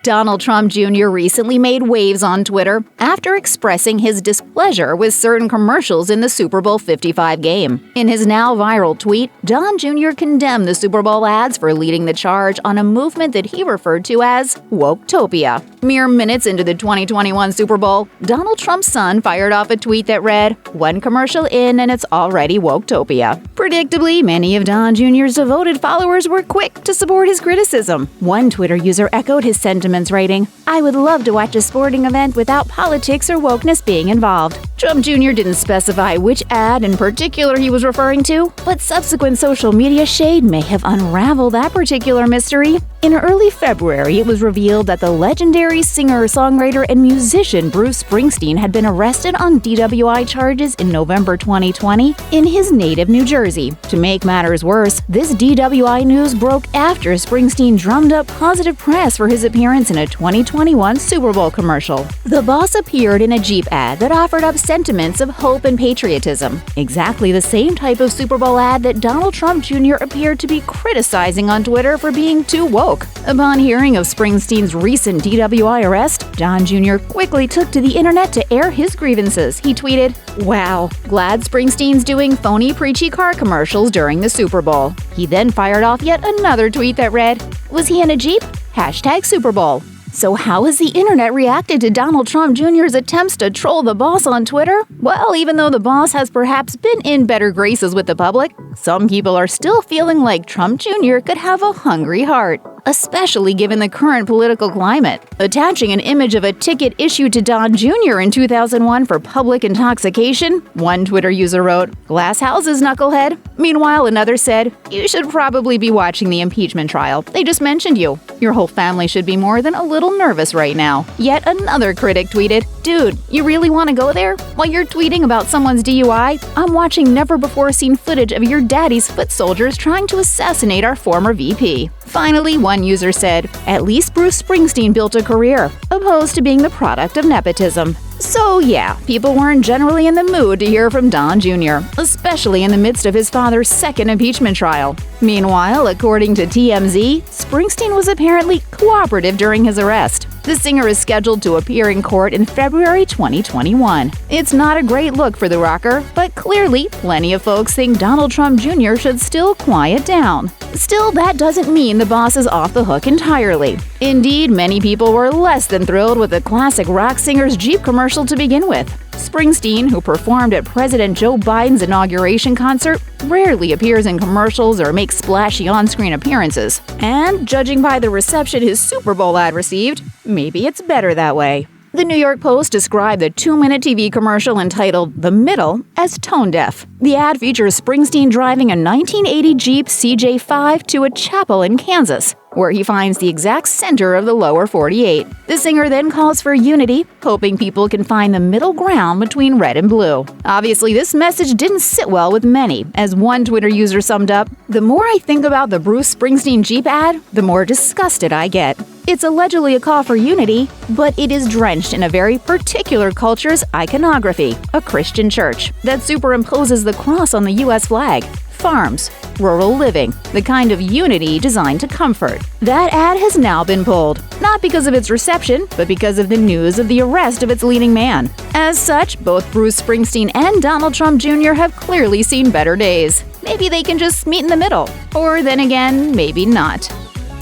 Donald Trump Jr. recently made waves on Twitter after expressing his displeasure with certain commercials in the Super Bowl 55 game. In his now viral tweet, Don Jr. condemned the Super Bowl ads for leading the charge on a movement that he referred to as Woketopia. Mere minutes into the 2021 Super Bowl, Donald Trump's son fired off a tweet that read, "One commercial in and it's already Woketopia." Predictably, many of Don Jr.'s devoted followers were quick to support his criticism. One Twitter user echoed his sentiments, writing, "I would love to watch a sporting event without politics or wokeness being involved." Trump Jr. didn't specify which ad in particular he was referring to, but subsequent social media shade may have unraveled that particular mystery. In early February, it was revealed that the legendary singer, songwriter, and musician Bruce Springsteen had been arrested on DWI charges in November 2020 in his native New Jersey. To make matters worse, this DWI news broke after Springsteen drummed up positive press for his appearance in a 2021 Super Bowl commercial. The boss appeared in a Jeep ad that offered up sentiments of hope and patriotism, exactly the same type of Super Bowl ad that Donald Trump Jr. appeared to be criticizing on Twitter for being too woke. Upon hearing of Springsteen's recent DWI arrest, Don Jr. quickly took to the internet to air his grievances. He tweeted, "Wow, glad Springsteen's doing phony preachy car commercials during the Super Bowl." He then fired off yet another tweet that read, "Was he in a Jeep? Hashtag Super Bowl." So how has the internet reacted to Donald Trump Jr.'s attempts to troll the boss on Twitter? Well, even though the boss has perhaps been in better graces with the public, some people are still feeling like Trump Jr. could have a hungry heart, especially given the current political climate. Attaching an image of a ticket issued to Don Jr. in 2001 for public intoxication, one Twitter user wrote, "Glass houses, knucklehead." Meanwhile, another said, "You should probably be watching the impeachment trial. They just mentioned you. Your whole family should be more than a little nervous right now." Yet another critic tweeted, "Dude, you really want to go there? While you're tweeting about someone's DUI, I'm watching never-before-seen footage of your daddy's foot soldiers trying to assassinate our former VP." Finally, one user said, "At least Bruce Springsteen built a career, opposed to being the product of nepotism." So yeah, people weren't generally in the mood to hear from Don Jr., especially in the midst of his father's second impeachment trial. Meanwhile, according to TMZ, Springsteen was apparently cooperative during his arrest. The singer is scheduled to appear in court in February 2021. It's not a great look for the rocker, but clearly, plenty of folks think Donald Trump Jr. should still quiet down. Still, that doesn't mean the boss is off the hook entirely. Indeed, many people were less than thrilled with the classic rock singer's Jeep commercial to begin with. Springsteen, who performed at President Joe Biden's inauguration concert, rarely appears in commercials or makes splashy on-screen appearances. And judging by the reception his Super Bowl ad received, maybe it's better that way. The New York Post described the 2-minute TV commercial entitled The Middle as tone-deaf. The ad features Springsteen driving a 1980 Jeep CJ5 to a chapel in Kansas, where he finds the exact center of the lower 48. The singer then calls for unity, hoping people can find the middle ground between red and blue. Obviously, this message didn't sit well with many, as one Twitter user summed up, "The more I think about the Bruce Springsteen Jeep ad, the more disgusted I get. It's allegedly a call for unity, but it is drenched in a very particular culture's iconography, a Christian church, that superimposes the cross on the U.S. flag. Farms, rural living, the kind of unity designed to comfort." That ad has now been pulled, not because of its reception, but because of the news of the arrest of its leading man. As such, both Bruce Springsteen and Donald Trump Jr. have clearly seen better days. Maybe they can just meet in the middle. Or then again, maybe not.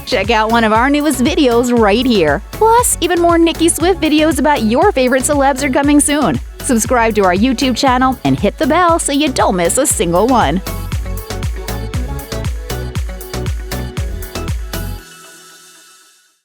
Check out one of our newest videos right here. Plus, even more Nicki Swift videos about your favorite celebs are coming soon. Subscribe to our YouTube channel and hit the bell so you don't miss a single one.